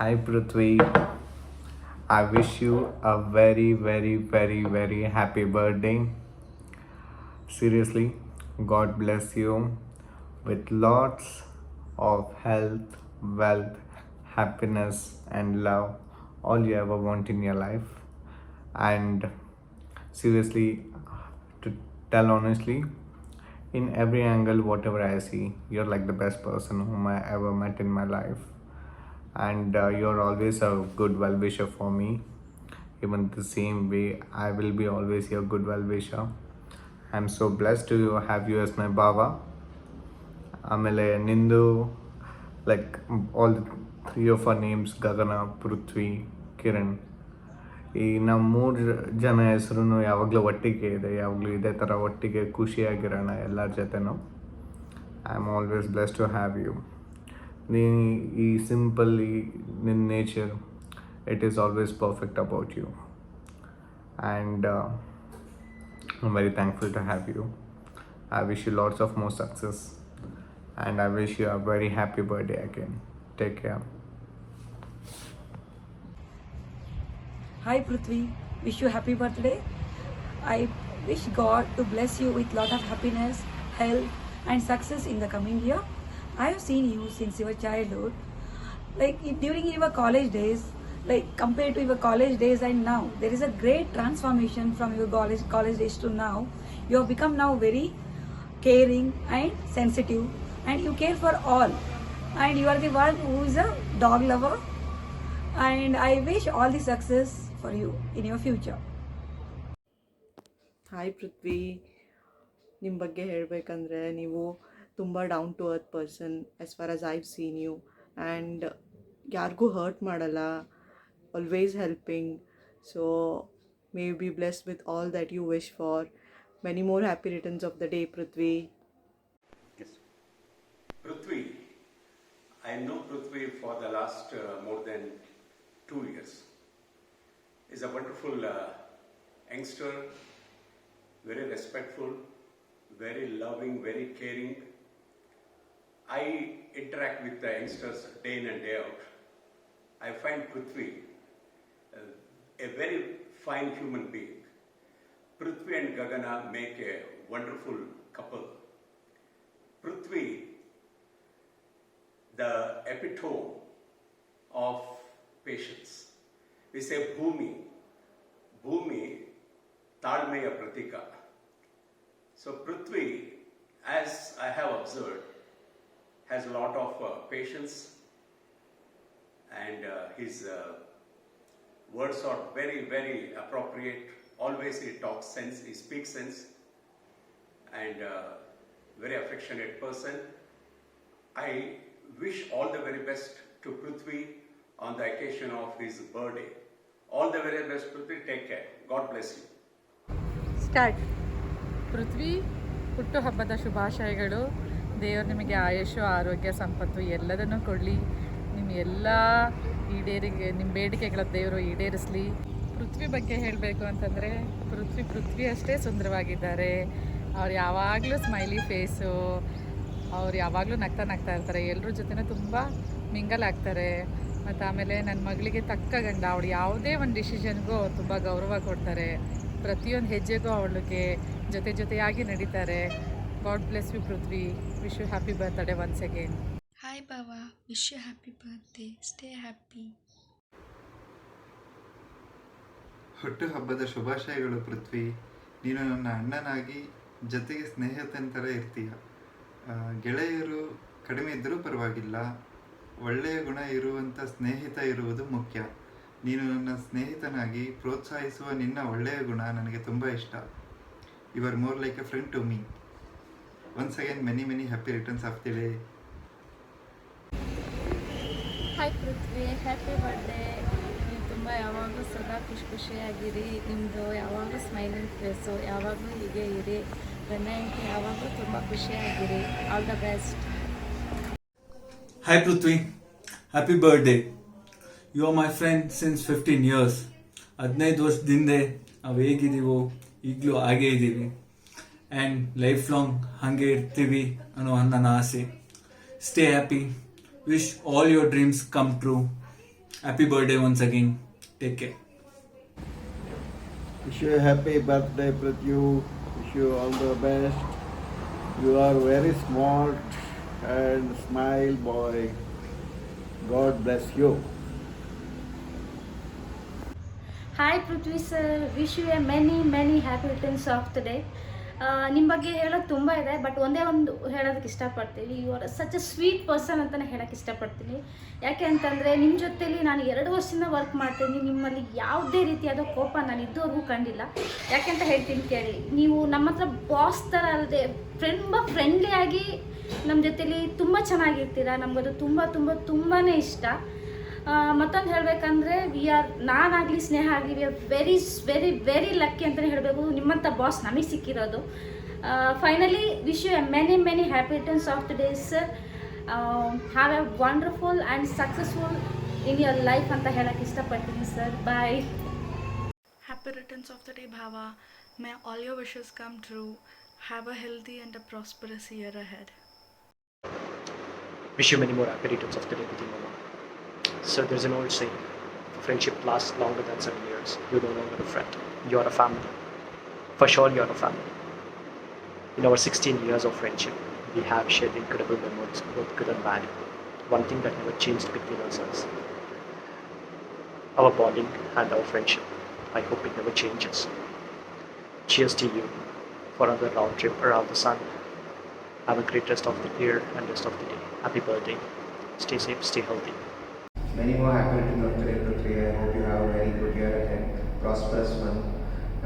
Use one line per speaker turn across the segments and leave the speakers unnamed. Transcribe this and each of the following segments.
Hi Prithvi, I wish you a very, very, very, very happy birthday. Seriously, God bless you with lots of health, wealth, happiness, and love. All you ever want in your life. And seriously, to tell honestly, in every angle, whatever I see, you're like the best person whom I ever met in my life. And you're always a good well wisher for me. Even the same way, I will be always your good well wisher. I'm so blessed to have you as my Baba. ಆಮೇಲೆ ನಿಂದು like all three of our names Gagana Prithvi Kiran ಈ ನಮ್ಮ ಮೂರು ಜನ ಹೆಸರು ಯಾವಾಗಲೂ ಒಟ್ಟಿಗೆ ಇದೆ, ಯಾವಾಗಲೂ ಇದೇ ಥರ ಒಟ್ಟಿಗೆ ಖುಷಿಯಾಗಿರೋಣ ಎಲ್ಲರ ಜೊತೆನೂ. I am always bless to have you. ನೀ ಈ ಸಿಂಪಲ್ಲಿ ನಿನ್ನ nature, it is always perfect about you. And I'm very thankful to have you. I wish you lots of more success, and I wish you a very happy birthday again. Take care.
Hi Prithvi, wish you happy birthday. I wish God to bless you with lot of happiness, health and success in the coming year. I have seen you since your childhood. During your college days, compared to your college days and now, there is a great transformation from your college days to now. You have become now very caring and sensitive, and you care for all, and you are the one who is a dog lover, and I wish all the success for you in your future.
Hi Prithvi, ನಿಮ್ಮ ಬಗ್ಗೆ ಹೇಳಬೇಕಂದ್ರೆ ನೀವು ತುಂಬ down to earth person as far as I've seen you, and ಯಾರಿಗೂ hurt ಮಾಡಲ್ಲ, always helping. So may you be blessed with all that you wish for. Many more happy returns of the day, Prithvi.
Yes. Prithvi, I know Prithvi for the last more than 2 years. He's a wonderful youngster, very respectful, very loving, very caring. I interact with the youngsters day in and day out. I find Prithvi a very fine human being. Prithvi and Gagana make a wonderful couple. Prithvi, the epitome of patience. We say Bhumi. Bhumi, Talmeya Pratika. So Prithvi, as I have observed, has a lot of patience, and his words are very, very appropriate. Always he talks sense, he speaks sense, and very affectionate person. I wish all the very best to Prithvi on the occasion of his birthday. All the very best, Prithvi. Take care. God bless you.
Start. Prithvi, ಹುಟ್ಟುಹಬ್ಬದ ಶುಭಾಶಯಗಳು. ದೇವರು ನಿಮಗೆ ಆಯುಷ್ಯ, ಆರೋಗ್ಯ, ಸಂಪತ್ತು ಎಲ್ಲದನ್ನು ಕೊಡಲಿ. ನಿಮ್ಮ ಎಲ್ಲ ನಿಮ್ಮ ಬೇಡಿಕೆಗಳ ದೇವರು ಈಡೇರಿಸಲಿ. ಪೃಥ್ವಿ ಬಗ್ಗೆ ಹೇಳಬೇಕು ಅಂತಂದರೆ, ಪೃಥ್ವಿ ಅಷ್ಟೇ ಸುಂದರವಾಗಿದ್ದಾರೆ. ಅವ್ರು ಯಾವಾಗಲೂ ಸ್ಮೈಲಿ ಫೇಸು, ಅವ್ರು ಯಾವಾಗಲೂ ನಗ್ತಾ ಇರ್ತಾರೆ. ಎಲ್ಲರ ಜೊತೆನೂ ತುಂಬ ಮಿಂಗಲ್ ಆಗ್ತಾರೆ. ಮತ್ತು ಆಮೇಲೆ ನನ್ನ ಮಗಳಿಗೆ ತಕ್ಕ ಗಂಡ. ಅವಳು ಯಾವುದೇ ಒಂದು ಡಿಸಿಷನ್ಗೂ ಅವ್ರು ತುಂಬ ಗೌರವ ಕೊಡ್ತಾರೆ. ಪ್ರತಿಯೊಂದು ಹೆಜ್ಜೆಗೂ ಅವಳಿಗೆ ಜೊತೆಯಾಗಿ ನಡೀತಾರೆ. God bless you Prithvi. Wish you happy birthday once again.
Hi ಬಾವಾ, wish you happy birthday. Stay happy.
ಹುಟ್ಟುಹಬ್ಬದ ಶುಭಾಶಯಗಳು ಪೃಥ್ವಿ. ನೀನು ನನ್ನ ಅಣ್ಣನಾಗಿ ಜೊತೆಗೆ ಸ್ನೇಹಿತನ ಥರ ಇರ್ತೀಯ. ಗೆಳೆಯರು ಕಡಿಮೆ ಇದ್ದರೂ ಪರವಾಗಿಲ್ಲ, ಒಳ್ಳೆಯ ಗುಣ ಇರುವಂಥ ಸ್ನೇಹಿತ ಇರುವುದು ಮುಖ್ಯ. ನೀನು ನನ್ನ ಸ್ನೇಹಿತನಾಗಿ ಪ್ರೋತ್ಸಾಹಿಸುವ ನಿನ್ನ ಒಳ್ಳೆಯ ಗುಣ ನನಗೆ ತುಂಬ ಇಷ್ಟ. You are more like a friend to me. Once again many happy returns of the day.
Hi Prithvi, happy birthday. ನೀವು ತುಂಬ ಯಾವಾಗಲೂ ಸದಾ ಖುಷಿಯಾಗಿರಿ. ನಿಮ್ಮದು ಯಾವಾಗಲೂ ಸ್ಮೈಲಿಂಗ್ ಫೇಸು, ಯಾವಾಗಲೂ ಹೀಗೆ ಇರಿ. ಬೆನ್ನಂಟಿ ಯಾವಾಗಲೂ ತುಂಬ ಖುಷಿಯಾಗಿರಿ. All the best.
Hi Prithvi, happy birthday. You are my friend since 15 years. 15 ವರ್ಷದಿಂದ ನಾವು ಹೇಗಿದ್ದೀವೋ ಈಗಲೂ ಹಾಗೇ ಇದ್ದೀವಿ, ಆ್ಯಂಡ್ ಲೈಫ್ ಲಾಂಗ್ ಹಾಗೆ ಇರ್ತೀವಿ ಅನ್ನೋ ನನ್ನ ಆಸೆ. Stay happy. Wish all your dreams come true. Happy birthday once again. Take care.
Wish you a happy birthday, Prithvi. Wish you all the best. You are very smart and smile boy. God bless you.
Hi Prithvi sir, wish you a many happy returns of the day. ನಿಮ್ಮ ಬಗ್ಗೆ ಹೇಳೋದು ತುಂಬ ಇದೆ, but ಒಂದೇ ಒಂದು ಹೇಳೋದಕ್ಕೆ ಇಷ್ಟಪಡ್ತೀನಿ. You are such a sweet person ಅಂತಲೇ ಹೇಳೋಕ್ಕೆ ಇಷ್ಟಪಡ್ತೀನಿ. ಯಾಕೆ ಅಂತಂದರೆ ನಿಮ್ಮ ಜೊತೆಲಿ ನಾನು 2 ವರ್ಷದಿಂದ ವರ್ಕ್ ಮಾಡ್ತೀನಿ. ನಿಮ್ಮಲ್ಲಿ ಯಾವುದೇ ರೀತಿಯಾದ ಕೋಪ ನಾನು ಇದ್ದವರೆಗೂ ಕಂಡಿಲ್ಲ. ಯಾಕೆಂತ ಹೇಳ್ತೀನಿ ಕೇಳಿ. ನೀವು ನಮ್ಮ ಹತ್ರ ಬಾಸ್ ಥರ ಅಲ್ಲದೆ ಫ್ರೆಂಡ್ಲಿಯಾಗಿ ನಮ್ಮ ಜೊತೆಲಿ ತುಂಬ ಚೆನ್ನಾಗಿರ್ತೀರ. ನಮಗದು ತುಂಬಾ ಇಷ್ಟ. ಮತ್ತೊಂದು ಹೇಳಬೇಕಂದ್ರೆ ನಾನಾಗಲಿ ಸ್ನೇಹ ಆಗಲಿ ವಿ ಆರ್ ವೆರಿ ಲಕ್ಕಿ ಅಂತಲೇ ಹೇಳಬೇಕು. ನಿಮ್ಮಂಥ ಬಾಸ್ ನಮಗೆ ಸಿಕ್ಕಿರೋದು. Finally wish you a many happy returns of the day sir. Have a wonderful and successful in your life ಅಂತ ಹೇಳೋಕ್ಕೆ ಇಷ್ಟಪಡ್ತೀನಿ sir. Bye.
Happy returns of the day, Bhava. May all your wishes come true. Have a healthy and a prosperous year ahead.
Wish you many more happy returns of the day with you, Mama. So there's an old saying, friendship lasts longer than 7 years. You're no longer a friend. You're a family. For sure, you're a family. In our 16 years of friendship, we have shared incredible memories, both good and bad. One thing that never changed between us is our bonding and our friendship. I hope it never changes. Cheers to you for another round trip around the sun. Have a great rest of the year and rest of the day. Happy birthday. Stay safe, stay healthy.
Many more happy returns of the day, Prithvi. I hope you have a very good year ahead, prosperous one,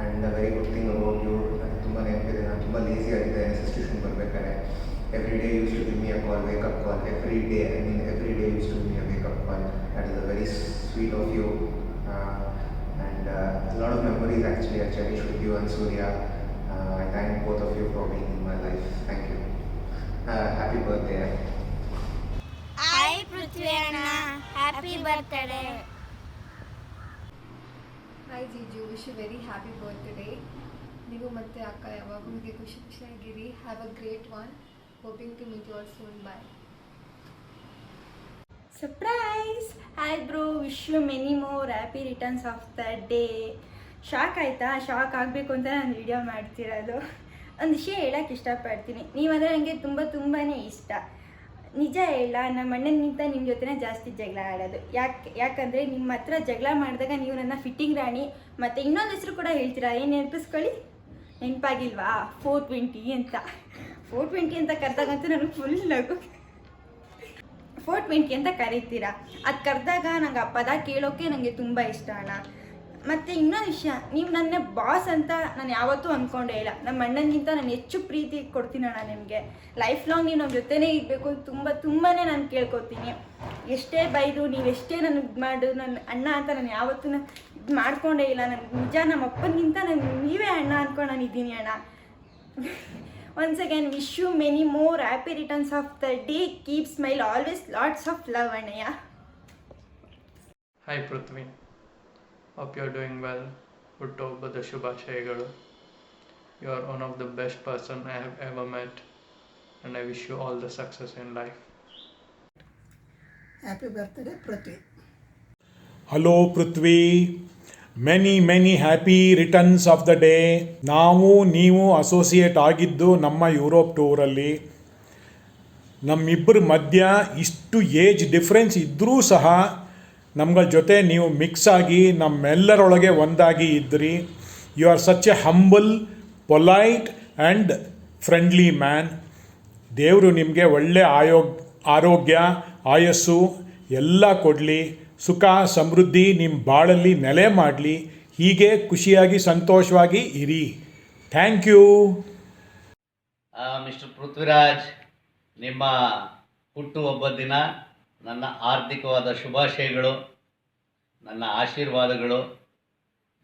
and a very good thing about you. ತುಂಬ ನೆನಪಿದೆ, ನಾನು ತುಂಬ lazy ಆಗಿದೆ institution ಬರಬೇಕಾದ್ರೆ. Every day use to give me a call, wake up call. Every day use to give me a wake up call. That is a very sweet of you, and a lot of memories actually I cherish with you and Surya. I thank both of you for being in my life. Thank you. Happy birthday.
Hi Prithvi Anna, happy birthday.
Hi ಜೀಜು, wish you very happy birthday. ನೀವು ಮತ್ತು ಅಕ್ಕ ಯಾವಾಗಲೂ ಹೀಗೆ ಖುಷಿಯಾಗಿರಿ. Have a great one. Hoping to meet you all soon. Bye.
Surprise. Hi bro, wish you many more happy returns of the day. Shock ಆಯಿತಾ? Shock ಆಗಬೇಕು ಅಂತ ನಾನು ವಿಡಿಯೋ ಮಾಡ್ತಿರೋದು. ಒಂದು ವಿಷಯ ಹೇಳೋಕ್ಕೆ ಇಷ್ಟಪಡ್ತೀನಿ. ನೀವಂದರೆ ನನಗೆ ತುಂಬಾ ಇಷ್ಟ. ನಿಜ ಹೇಳ, ನಮ್ಮ ಅಣ್ಣನಿಗಿಂತ ನಿಮ್ಮ ಜೊತೆನೇ ಜಾಸ್ತಿ ಜಗಳ ಆಡೋದು. ಯಾಕಂದರೆ ನಿಮ್ಮ ಹತ್ರ ಜಗಳ ಮಾಡಿದಾಗ ನೀವು ನನ್ನ ಫಿಟ್ಟಿಂಗ್ ರಾಣಿ, ಮತ್ತು ಇನ್ನೊಂದು ಹೆಸರು ಕೂಡ ಹೇಳ್ತೀರಾ. ಏನು ನೆನಪಿಸ್ಕೊಳ್ಳಿ? ನೆನಪಾಗಿಲ್ವಾ? 420 ಅಂತ. 420 ಅಂತ ಕರೆದಾಗಂತೂ ನನಗೆ ಫುಲ್ ನಗು. 420 ಅಂತ ಕರೀತೀರಾ. ಅದು ಕರೆದಾಗ ನಂಗೆ ಆ ಪದ ಕೇಳೋಕ್ಕೆ ನನಗೆ ತುಂಬ ಇಷ್ಟ ಅಣ್ಣ. ಮತ್ತು ಇನ್ನೊಂದು ವಿಷಯ, ನೀವು ನನ್ನ ಬಾಸ್ ಅಂತ ನಾನು ಯಾವತ್ತೂ ಅಂದ್ಕೊಂಡೇ ಇಲ್ಲ. ನಮ್ಮ ಅಣ್ಣನಿಗಿಂತ ನಾನು ಹೆಚ್ಚು ಪ್ರೀತಿ ಕೊಡ್ತೀನಿ ಅಣ್ಣ ನಿಮಗೆ. ಲೈಫ್ ಲಾಂಗ್ ನೀವು ನಮ್ಮ ಜೊತೆನೇ ಇರಬೇಕು ಅಂತ ತುಂಬಾ ನಾನು ಕೇಳ್ಕೊತೀನಿ. ಎಷ್ಟೇ ಬೈದು, ನೀವು ಎಷ್ಟೇ ನನಗೆ ಮಾಡು, ನನ್ನ ಅಣ್ಣ ಅಂತ ನಾನು ಯಾವತ್ತೂ ಇದು ಮಾಡ್ಕೊಂಡೇ ಇಲ್ಲ. ನನಗೆ ನಿಜ ನಮ್ಮ ಅಪ್ಪನಿಗಿಂತ ನೀವೇ ಅಣ್ಣ ಅಂದ್ಕೊಂಡು ನಾನು ಇದ್ದೀನಿ ಅಣ್ಣ. Once again, wish you many more happy returns of the day. Keep smile, always lots of love, Anaya.
Hi Prithvi. Hope you're doing well. ಹುಟ್ಟುಹಬ್ಬದ ಶುಭಾಶಯಗಳು. You are one of the best person I have ever met, and I wish you all the success in life.
Happy birthday, Prithvi.
Hello Prithvi, many happy returns of the day. ನೀವು associate ಆಗಿದ್ದು ನಮ್ಮ Europe ಟೂರಲ್ಲಿ. ನಮ್ಮಿಬ್ಬರ ಮಧ್ಯ ಇಷ್ಟು age difference ಇದ್ದರೂ ಸಹ ನಮ್ಗಳ ಜೊತೆ ನೀವು ಮಿಕ್ಸ್ ಆಗಿ ನಮ್ಮೆಲ್ಲರೊಳಗೆ ಒಂದಾಗಿ ಇದ್ದಿರಿ. You are such a humble, polite and friendly man. ದೇವರು ನಿಮಗೆ ಒಳ್ಳೆ ಆರೋಗ್ಯ, ಆಯಸ್ಸು ಎಲ್ಲ ಕೊಡಲಿ. ಸುಖ ಸಮೃದ್ಧಿ ನಿಮ್ಮ ಬಾಳಲ್ಲಿ ನೆಲೆ ಮಾಡಲಿ. ಹೀಗೆ ಖುಷಿಯಾಗಿ ಸಂತೋಷವಾಗಿ ಇರಿ. Thank you.
ಮಿಸ್ಟರ್ ಪೃಥ್ವಿರಾಜ್, ನಿಮ್ಮ ಹುಟ್ಟುಹಬ್ಬದ ದಿನ ನನ್ನ ಆರ್ಥಿಕವಾದ ಶುಭಾಶಯಗಳು, ನನ್ನ ಆಶೀರ್ವಾದಗಳು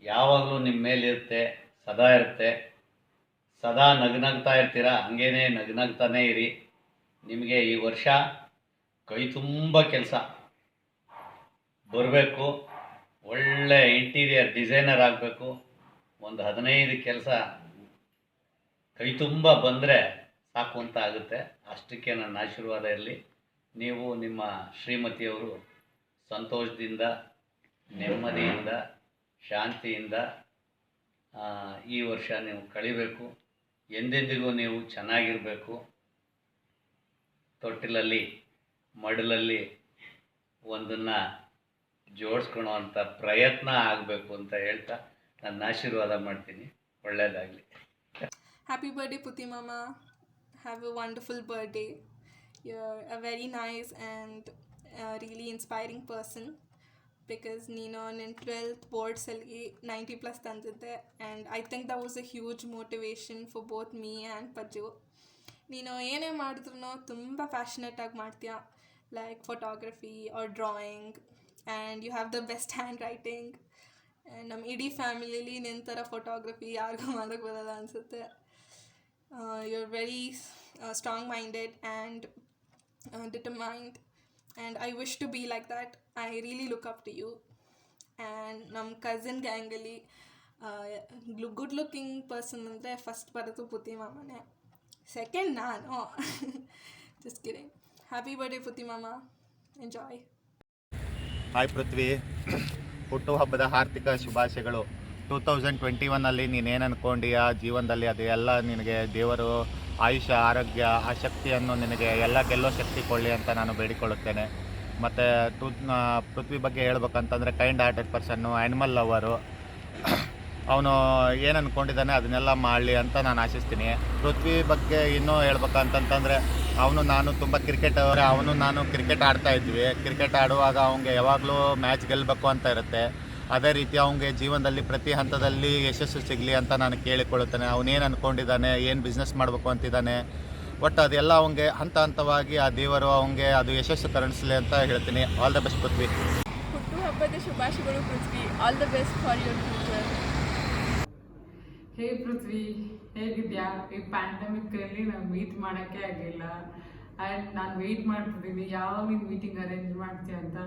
ಯಾವಾಗಲೂ ನಿಮ್ಮ ಮೇಲಿರುತ್ತೆ, ಸದಾ ಇರುತ್ತೆ. ಸದಾ ನಗ್ನಗ್ತಾ ಇರ್ತೀರ, ಹಂಗೇನೆ ನಗ್ನಗ್ತಾನೇ ಇರಿ. ನಿಮಗೆ ಈ ವರ್ಷ ಕೈ ತುಂಬ ಕೆಲಸ ಬರಬೇಕು. ಒಳ್ಳೆ ಇಂಟೀರಿಯರ್ ಡಿಸೈನರ್ ಆಗಬೇಕು. ಒಂದು 15 ಕೆಲಸ ಕೈ ತುಂಬ ಬಂದರೆ ಸಾಕು ಅಂತ ಆಗುತ್ತೆ. ಅಷ್ಟಕ್ಕೆ ನನ್ನ ಆಶೀರ್ವಾದ ಇರಲಿ. ನೀವು ನಿಮ್ಮ ಶ್ರೀಮತಿಯವರು ಸಂತೋಷದಿಂದ, ನೆಮ್ಮದಿಯಿಂದ, ಶಾಂತಿಯಿಂದ ಈ ವರ್ಷ ನೀವು ಕಳಿಬೇಕು. ಎಂದೆಂದಿಗೂ ನೀವು ಚೆನ್ನಾಗಿರಬೇಕು. ತೊಟ್ಟಿಲಲ್ಲಿ ಮಡಲಲ್ಲಿ ಒಂದನ್ನು ಜೋಡಿಸ್ಕೊಳ್ಳೋವಂಥ ಪ್ರಯತ್ನ ಆಗಬೇಕು ಅಂತ ಹೇಳ್ತಾ ನನ್ನ ಆಶೀರ್ವಾದ ಮಾಡ್ತೀನಿ. ಒಳ್ಳೆಯದಾಗಲಿ.
Happy birthday, Puti Mama. Have a wonderful birthday. You're a very nice and really inspiring person because ನೀನು ನನ್ನ 12th ಬೋರ್ಡ್ಸಲ್ಲಿ 90+ ತಂದಿದ್ದೆ and I think that was a huge motivation for both me and Paju. ನೀನು ಏನೇ ಮಾಡಿದ್ರು ತುಂಬ ಪ್ಯಾಷನೇಟಾಗಿ ಮಾಡ್ತೀಯ, like photography or drawing, and you have the best handwriting. And ನಮ್ಮ ಇಡೀ ಫ್ಯಾಮಿಲಿಲಿ ನಿನ್ನ ಥರ ಫೋಟೋಗ್ರಫಿ ಯಾರಿಗೂ ಮಾಡೋಕ್ಕೆ ಬರೋಲ್ಲ ಅನಿಸುತ್ತೆ. You are very strong minded and determined and I wish to be like that. I really look up to you. And ನಮ್ಮ cousin ಗ್ಯಾಂಗಲ್ಲಿ ಗುಡ್ ಲುಕ್ಕಿಂಗ್ ಪರ್ಸನ್ ಅಂದರೆ ಫಸ್ಟ್ ಬರೋದು ಪುತಿ ಮಾಮನೇ, ಸೆಕೆಂಡ್ ನಾನು. Just kidding. Happy birthday Puti ಮಾಮ. Enjoy.
Hi ಪೃಥ್ವಿ, ಹುಟ್ಟುಹಬ್ಬದ ಹಾರ್ದಿಕ ಶುಭಾಶಯಗಳು. 2021 ನೀನೇನು ಅಂದ್ಕೊಂಡೀಯಾ ಜೀವನದಲ್ಲಿ ಅದೆಲ್ಲ ನಿನಗೆ ದೇವರು ಆಯುಷ್ಯ, ಆರೋಗ್ಯ, ಆ ಶಕ್ತಿಯನ್ನು ನಿನಗೆ ಎಲ್ಲ ಗೆಲ್ಲೋ ಶಕ್ತಿ ಕೊಡಲಿ ಅಂತ ನಾನು ಬೇಡಿಕೊಳ್ಳುತ್ತೇನೆ. ಮತ್ತು ಪೃಥ್ವಿ ಬಗ್ಗೆ ಹೇಳ್ಬೇಕಂತಂದರೆ ಕೈಂಡ್ ಹಾರ್ಟೆಡ್ ಪರ್ಸನ್ನು, ಆ್ಯನಿಮಲ್ ಲವರು. ಅವನು ಏನು ಅಂದ್ಕೊಂಡಿದ್ದಾನೆ ಅದನ್ನೆಲ್ಲ ಮಾಡಲಿ ಅಂತ ನಾನು ಆಶಿಸ್ತೀನಿ. ಪೃಥ್ವಿ ಬಗ್ಗೆ ಇನ್ನೂ ಹೇಳ್ಬೇಕಂತಂತಂದರೆ ಅವನು ನಾನು ತುಂಬ ಕ್ರಿಕೆಟ್ ಆಡ್ತಾ ಇದ್ವಿ. ಕ್ರಿಕೆಟ್ ಆಡುವಾಗ ಅವನಿಗೆ ಯಾವಾಗಲೂ ಮ್ಯಾಚ್ ಗೆಲ್ಲಬೇಕು ಅಂತ ಇರುತ್ತೆ. ಅದೇ ರೀತಿ ಅವನಿಗೆ ಜೀವನದಲ್ಲಿ ಪ್ರತಿ ಹಂತದಲ್ಲಿ ಯಶಸ್ಸು ಸಿಗಲಿ ಅಂತ ನಾನು ಕೇಳಿಕೊಳ್ಳುತ್ತೇನೆ. ಅವನೇನು ಅಂದ್ಕೊಂಡಿದ್ದಾನೆ, ಏನು ಬಿಸ್ನೆಸ್ ಮಾಡಬೇಕು ಅಂತಿದ್ದಾನೆ, ಒಟ್ಟು ಅದೆಲ್ಲ ಅವನಿಗೆ ಹಂತ ಹಂತವಾಗಿ ಆ ದೇವರು ಅವನಿಗೆ ಅದು ಯಶಸ್ಸು ಕರುಣಿಸಲಿ ಅಂತ ಹೇಳ್ತೀನಿ. All the best Prithvi.
ಹುಟ್ಟುಹಬ್ಬದ ಶುಭಾಶಯಗಳು Prithvi. All the best for your future.
Hey Prithvi, ಹೇಗಿದ್ಯಾ? ಈ ಪ್ಯಾಂಡಮಿಕ್ಕಲ್ಲಿ ನಾವು ಮೀಟ್ ಮಾಡೋಕ್ಕೆ ಆಗಲಿಲ್ಲ ಆ್ಯಂಡ್ ನಾನು ವೆಯ್ಟ್ ಮಾಡ್ತಿದ್ದೀನಿ ಯಾವಾಗ ನೀನು ಮೀಟಿಂಗ್ ಅರೇಂಜ್ ಮಾಡ್ತೀಯ ಅಂತ.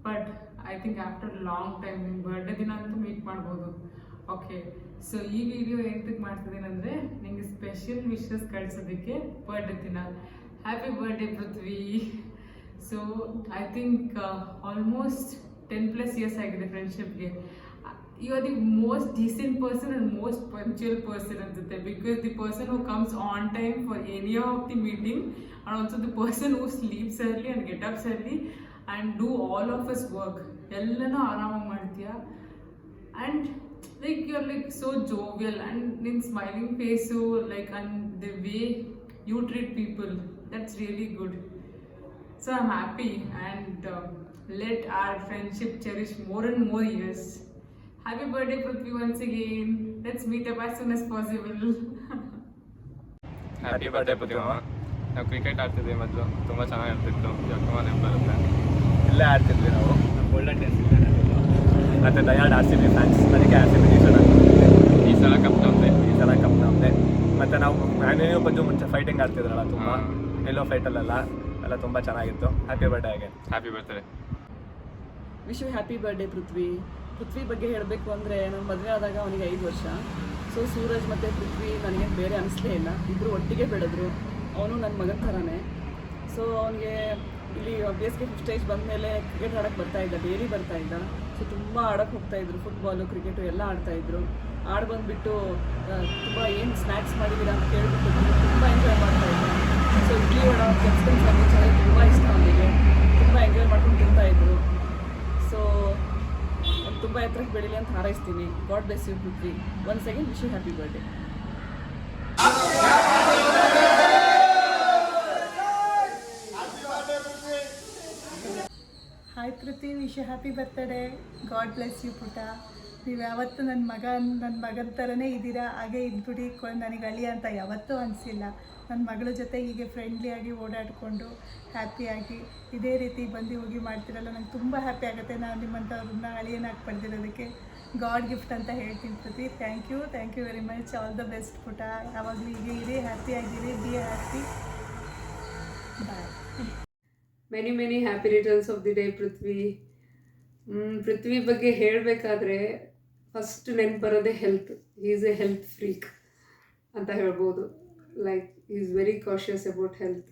But I think after long time ನಿಮ್ಮ ಬರ್ಡೇ ದಿನ ಅಂತೂ ಮೀಟ್ ಮಾಡ್ಬೋದು. ಓಕೆ, ಸೊ ಈ ವಿಡಿಯೋ ಎಂತಕ್ಕೆ ಮಾಡ್ತಿದ್ದೀನಿ ಅಂದರೆ ನಿಮಗೆ ಸ್ಪೆಷಲ್ ವಿಶಸ್ ಕಳಿಸೋದಕ್ಕೆ ಬರ್ಡೇ ದಿನ. Happy birthday Prithvi. So I think almost 10+ years ಆಗಿದೆ ಫ್ರೆಂಡ್ಶಿಪ್ಗೆ. You are the most decent person and most punctual person ansute, because the person who comes on time for any of the meeting and also the person who sleeps early and get up early and do all of his work ellanu ಆರಾಮಾಗಿ ಮಾಡ್ತೀಯ. and like you're like so jovial and in smiling face, so like, and the way you treat people, that's really good. So I'm happy and let our friendship cherish more and more years. Happy birthday Prithvi once again. Let's meet up as soon as possible.
Happy birthday Prithvi ಮಾಮ. ನಾವು cricket ಆಡ್ತಿದ್ವಿ ಮೊದಲು, ತುಂಬ ಚೆನ್ನಾಗಿ ಆಡ್ತಿತ್ತು. ಇವಾಗ ತುಂಬ ನೆನಪು ಬರುತ್ತೆ. ಇಲ್ಲೇ ಆಡ್ತಿದ್ವಿ ನಾವು. ಗೋಲ್ಡನ್ ಡೇಸ್ ಇಲ್ಲೇ ಮತ್ತು ದಯಾಳ್ RCB ಫ್ಯಾನ್ಸ್. ಅದಕ್ಕೆ RCB ಈ ಸಲ ಕಪ್ ನಮ್ಮದೇ. ಮತ್ತು ನಾವು ನೀವು ಪಂಜು ಮುಂಚೆ ಫೈಟಿಂಗ್ ಆಡ್ತಿದ್ರಲ್ಲ ತುಂಬ, ಎಲ್ಲೋ ಫೈಟಲ್ಲೆಲ್ಲ ಎಲ್ಲ ತುಂಬ ಚೆನ್ನಾಗಿತ್ತು. ಹ್ಯಾಪಿ ಬರ್ಡೇ ಆಗಿ. Happy birthday.
Wish you happy birthday Prithvi. Prithvi ಬಗ್ಗೆ ಹೇಳಬೇಕು ಅಂದರೆ ನಮ್ಮ ಮದುವೆ ಆದಾಗ ಅವನಿಗೆ 5 ವರ್ಷ. ಸೊ ಸೂರಜ್ ಮತ್ತು ಪೃಥ್ವಿ ನನಗೇನು ಬೇರೆ ಅನಿಸ್ಲೇ ಇಲ್ಲ, ಇಬ್ಬರು ಒಟ್ಟಿಗೆ ಬೆಳೆದ್ರು. ಅವನು ನನ್ನ ಮಗನ ಥರನೇ. ಸೊ ಅವನಿಗೆ ಇಲ್ಲಿ ಬೇಸಿಗೆ ಸ್ಟೇಜ್ ಬಂದಮೇಲೆ ಕ್ರಿಕೆಟ್ ಆಡೋಕ್ಕೆ ಬರ್ತಾಯಿದ್ದ, ಡೈಲಿ ಬರ್ತಾಯಿದ್ದ. ಸೊ ತುಂಬ ಆಡೋಕ್ಕೆ ಹೋಗ್ತಾಯಿದ್ರು, ಫುಟ್ಬಾಲು, ಕ್ರಿಕೆಟು ಎಲ್ಲ ಆಡ್ತಾಯಿದ್ರು. ಆಡಿ ಬಂದುಬಿಟ್ಟು ತುಂಬ ಏನು ಸ್ನ್ಯಾಕ್ಸ್ ಮಾಡಿದ್ದೀರಾ ಅಂತ ಕೇಳಿಬಿಟ್ಟು ತುಂಬ ಎಂಜಾಯ್ ಮಾಡ್ತಾಯಿದ್ದ. So idli vada, capsicum sandwich ಎಲ್ಲ ತುಂಬ ಇಷ್ಟ ಅವನಿಗೆ. ತುಂಬ ಎಂಜಾಯ್ ಮಾಡ್ಕೊಂಡು ತಿಂತಾಯಿದ್ರು. ಸೊ ತುಂಬ ಎತ್ತರಕ್ಕೆ ಬೆಳೀಲಿ ಅಂತ ಹಾರೈಸ್ತೀನಿ. God bless you Prithvi. Once again wish you happy birthday.
Hi Prithvi, wish you happy birthday. God bless you ಪುಟ. ನೀವು ಯಾವತ್ತೂ ನನ್ನ ಮಗನ ಥರನೇ ಇದ್ದೀರಾ. ಹಾಗೆ ಇದ್ಬಿಡಿ. ನನಗೆ ಅಳಿಯ ಅಂತ ಯಾವತ್ತೂ ಅನಿಸಿಲ್ಲ. ನನ್ನ ಮಗಳ ಜೊತೆ ಹೀಗೆ ಫ್ರೆಂಡ್ಲಿಯಾಗಿ ಓಡಾಡಿಕೊಂಡು ಹ್ಯಾಪಿಯಾಗಿ ಇದೇ ರೀತಿ ಬಂದು ಹೋಗಿ ಮಾಡ್ತಿರಲ್ಲ, ನಂಗೆ ತುಂಬ ಹ್ಯಾಪಿ ಆಗುತ್ತೆ. ನಾನು ನಿಮ್ಮಂಥವ್ರನ್ನ ಅಳಿಯನಾಗಿ ಪಡೆದಿರೋದಕ್ಕೆ ಗಾಡ್ ಗಿಫ್ಟ್ ಅಂತ ಹೇಳ್ತೀನಿ Prithvi. Thank you very much. All the best ಪುಟ. ಯಾವಾಗಲೂ ಹೀಗೆ ಇರಿ, ಹ್ಯಾಪಿಯಾಗಿರಿ, be happy. Bye.
Many happy returns of the day Prithvi. Prithvi ಬಗ್ಗೆ ಹೇಳಬೇಕಾದ್ರೆ ಫಸ್ಟ್ ನೆನ್ಪು ಬರೋದೇ health. He is a health freak ಅಂತ ಹೇಳ್ಬೋದು. Like he is very cautious about health.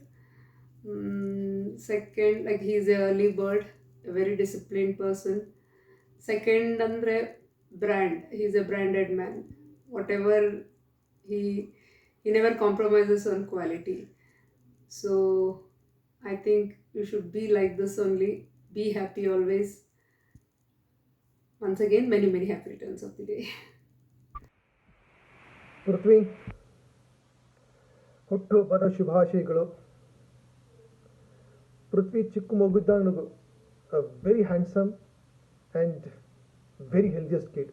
Second, like he is an early bird a very disciplined person. Second ಅಂದರೆ brand. He's a branded man. Whatever he never compromises on quality. So I think you should be like this only. Be happy always. Once again, many, many happy returns of the day.
Prithvi, ಹುಟ್ಟುಹಬ್ಬದ ಶುಭಾಶಯಗಳು. ಪೃಥ್ವಿ ಚಿಕ್ಕ ಮಗುದ್ದಾಗ ನನಗೂ very handsome and very healthiest kid.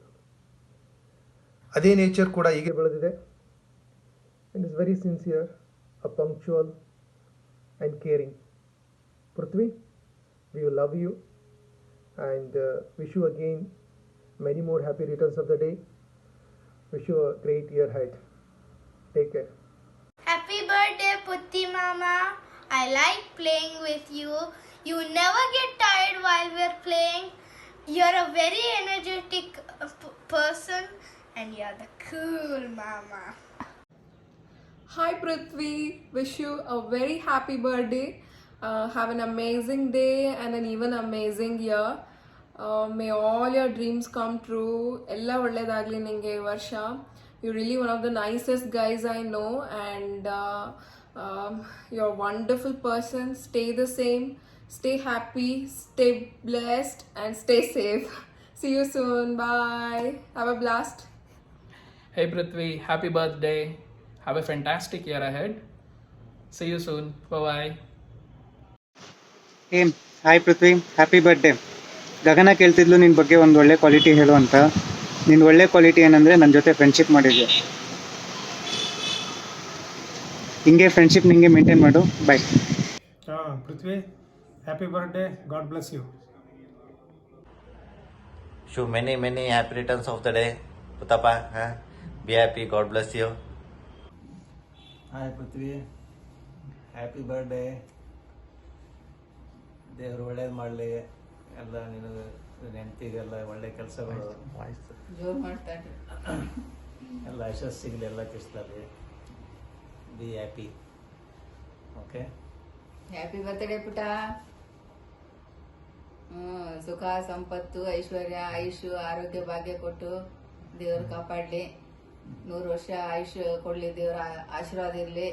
ಅದೇ nature ಕೂಡ ಹೀಗೆ ಬೆಳೆದಿದೆ. And is very sincere, a punctual and caring. Prithvi, we will love you and wish you again many more happy returns of the day. Wish you a great year ahead. Take care.
Happy birthday, Putti Mama. I like playing with you. You never get tired while we're playing. You're a very energetic person and you're the cool mama.
Hi Prithvi, wish you a very happy birthday. Have an amazing day and an even amazing year. May all your dreams come true. Ella ಒಳ್ಳೆದಾಗಲಿ ನಿಮಗೆ ಈ ವರ್ಷ. You're really one of the nicest guys I know and you're a wonderful person. Stay the same. Stay happy. Stay blessed and stay safe. See you soon. Bye. Have a blast.
Hey Prithvi, happy birthday. Have a fantastic year ahead. See you soon. Bye-bye.
Hey, hi Prithvi, happy birthday. ಗಗನ ಕೇಳ್ತಿದ್ಲು ನಿನ್ನ ಬಗ್ಗೆ ಒಂದು ಒಳ್ಳೆ quality ಹೇಳು ಅಂತ. ನಿನ್ನ ಒಳ್ಳೆ quality ಏನಂದರೆ ನನ್ನ ಜೊತೆ ಫ್ರೆಂಡ್ಶಿಪ್ ಮಾಡಿದ್ದೆ. ಹಿಂಗೆ ಫ್ರೆಂಡ್ಶಿಪ್ ನಿಂಗೆ ಮೇಂಟೈನ್ ಮಾಡು. Bye.
Prithvi, happy birthday. God bless you.
Wish you many, many happy returns of the day. Puttappa, be happy. God bless you.
Hi Prithvi, happy birthday. ದೇವರು ಒಳ್ಳೇದು ಮಾಡಲಿ. ಎಲ್ಲ ನಿನಗೆ ನೆನಪಿಗೆಲ್ಲ ಒಳ್ಳೆ ಕೆಲಸಗಳು
ಜೋರು ಮಾಡ್ತಾರೆ.
ಎಲ್ಲ ಯಶಸ್ಸು ಸಿಗಲಿ ಎಲ್ಲ ಕೆಲಸದಲ್ಲಿ. Be happy. Okay,
happy birthday ಪುಟ. ಸುಖ ಸಂಪತ್ತು ಐಶ್ವರ್ಯ ಆಯುಷು ಆರೋಗ್ಯ ಭಾಗ್ಯ ಕೊಟ್ಟು ದೇವರು ಕಾಪಾಡಲಿ. 100 ವರ್ಷ ಆಯುಷ್ ಕೊಡಲಿ. ದೇವರ ಆಶೀರ್ವಾದ ಇರಲಿ.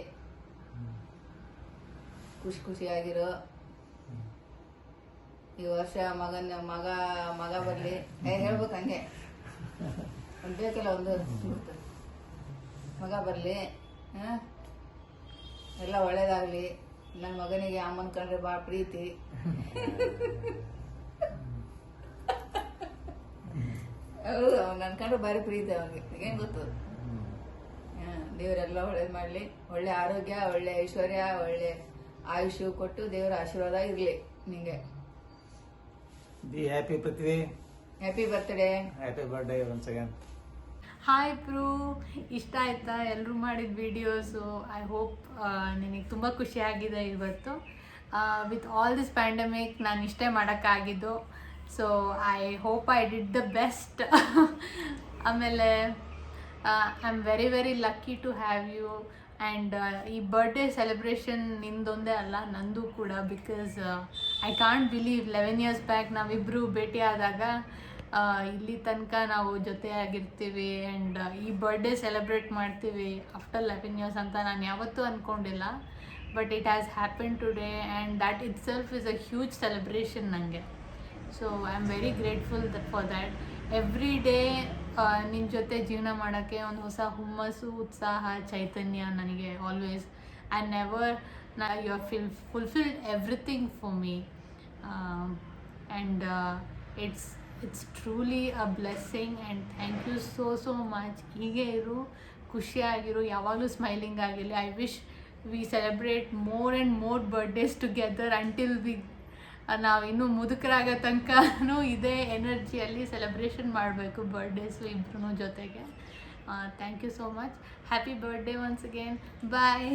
ಖುಷಿಯಾಗಿರೋ. ಈ ವರ್ಷ ಮಗ ಬರಲಿ. ಹೇಳ್ಬೇಕು ಹಂಗೆ ಒಂದು ಬೇಕಲ್ಲ, ಒಂದು ಮಗ ಬರಲಿ. ಎಲ್ಲ ಒಳ್ಳೇದಾಗಲಿ. ನನ್ನ ಮಗನಿಗೆ ಅಮ್ಮನ ಕಂಡ್ರೆ ಭಾಳ ಪ್ರೀತಿ. ಹೌದು, ಅವ್ನು ನನ್ನ ಕಂಡ್ರೆ ಭಾರಿ ಪ್ರೀತಿ ಅವನಿಗೆ. ಏನು ಗೊತ್ತು. ದೇವರೆಲ್ಲ ಒಳ್ಳೇದು ಮಾಡಲಿ. ಒಳ್ಳೆ ಆರೋಗ್ಯ, ಒಳ್ಳೆ ಐಶ್ವರ್ಯ, ಒಳ್ಳೆ ಆಯುಷು ಕೊಟ್ಟು ದೇವರ ಆಶೀರ್ವಾದ ಇರಲಿ ನಿಂಗೆ.
Be happy Prithvi.
Happy birthday.
Happy birthday once again.
Hi ಪ್ರೂ, ಇಷ್ಟ ಆಯ್ತಾ ಎಲ್ಲರೂ ಮಾಡಿದ ವೀಡಿಯೋಸು? ಐ ಹೋಪ್ ನಿನಗೆ ತುಂಬ ಖುಷಿಯಾಗಿದೆ ಇವತ್ತು. ವಿತ್ ಆಲ್ ದಿಸ್ ಪ್ಯಾಂಡಮಿಕ್ ನಾನು ಇಷ್ಟೇ ಮಾಡೋಕ್ಕಾಗಿದ್ದು. So I hope I did the best. ಆಮೇಲೆ I am very very lucky to have you. And ಈ ಬರ್ಡೇ ಸೆಲೆಬ್ರೇಷನ್ ನಿಂದೊಂದೇ ಅಲ್ಲ, ನಂದು ಕೂಡ. Because I can't believe 11 years back ನಾವಿಬ್ಬರು ಭೇಟಿಯಾದಾಗ ಇಲ್ಲಿ ತನಕ ನಾವು ಜೊತೆಯಾಗಿರ್ತೀವಿ ಆ್ಯಂಡ್ ಈ ಬರ್ಡೇ ಸೆಲೆಬ್ರೇಟ್ ಮಾಡ್ತೀವಿ ಆಫ್ಟರ್ 11 years ಅಂತ ನಾನು ಯಾವತ್ತೂ ಅಂದ್ಕೊಂಡಿಲ್ಲ. But it has happen today and that itself is a huge celebration ನನಗೆ. So I am very grateful for that. Every day ನಿನ್ನ ಜೊತೆ ಜೀವನ ಮಾಡೋಕ್ಕೆ ಒಂದು ಹೊಸ ಹುಮ್ಮಸ್ಸು, ಉತ್ಸಾಹ, ಚೈತನ್ಯ ನನಗೆ always. I never you are fulfilled everything for me and it's truly a blessing and thank you so much. ಹೀಗೆ ಇರು, ಖುಷಿಯಾಗಿರು, ಯಾವಾಗಲೂ ಸ್ಮೈಲಿಂಗ್ ಆಗಿರಲಿ. I wish we celebrate more and more birthdays together until ನಾವು ಇನ್ನೂ ಮುದುಕರಾಗೋ ತನಕನೂ ಇದೇ ಎನರ್ಜಿಯಲ್ಲಿ ಸೆಲೆಬ್ರೇಷನ್ ಮಾಡಬೇಕು ಬರ್ಡೇಸು ಇಬ್ಬರೂ ಜೊತೆಗೆ. Thank you so much. Happy birthday once again. Bye.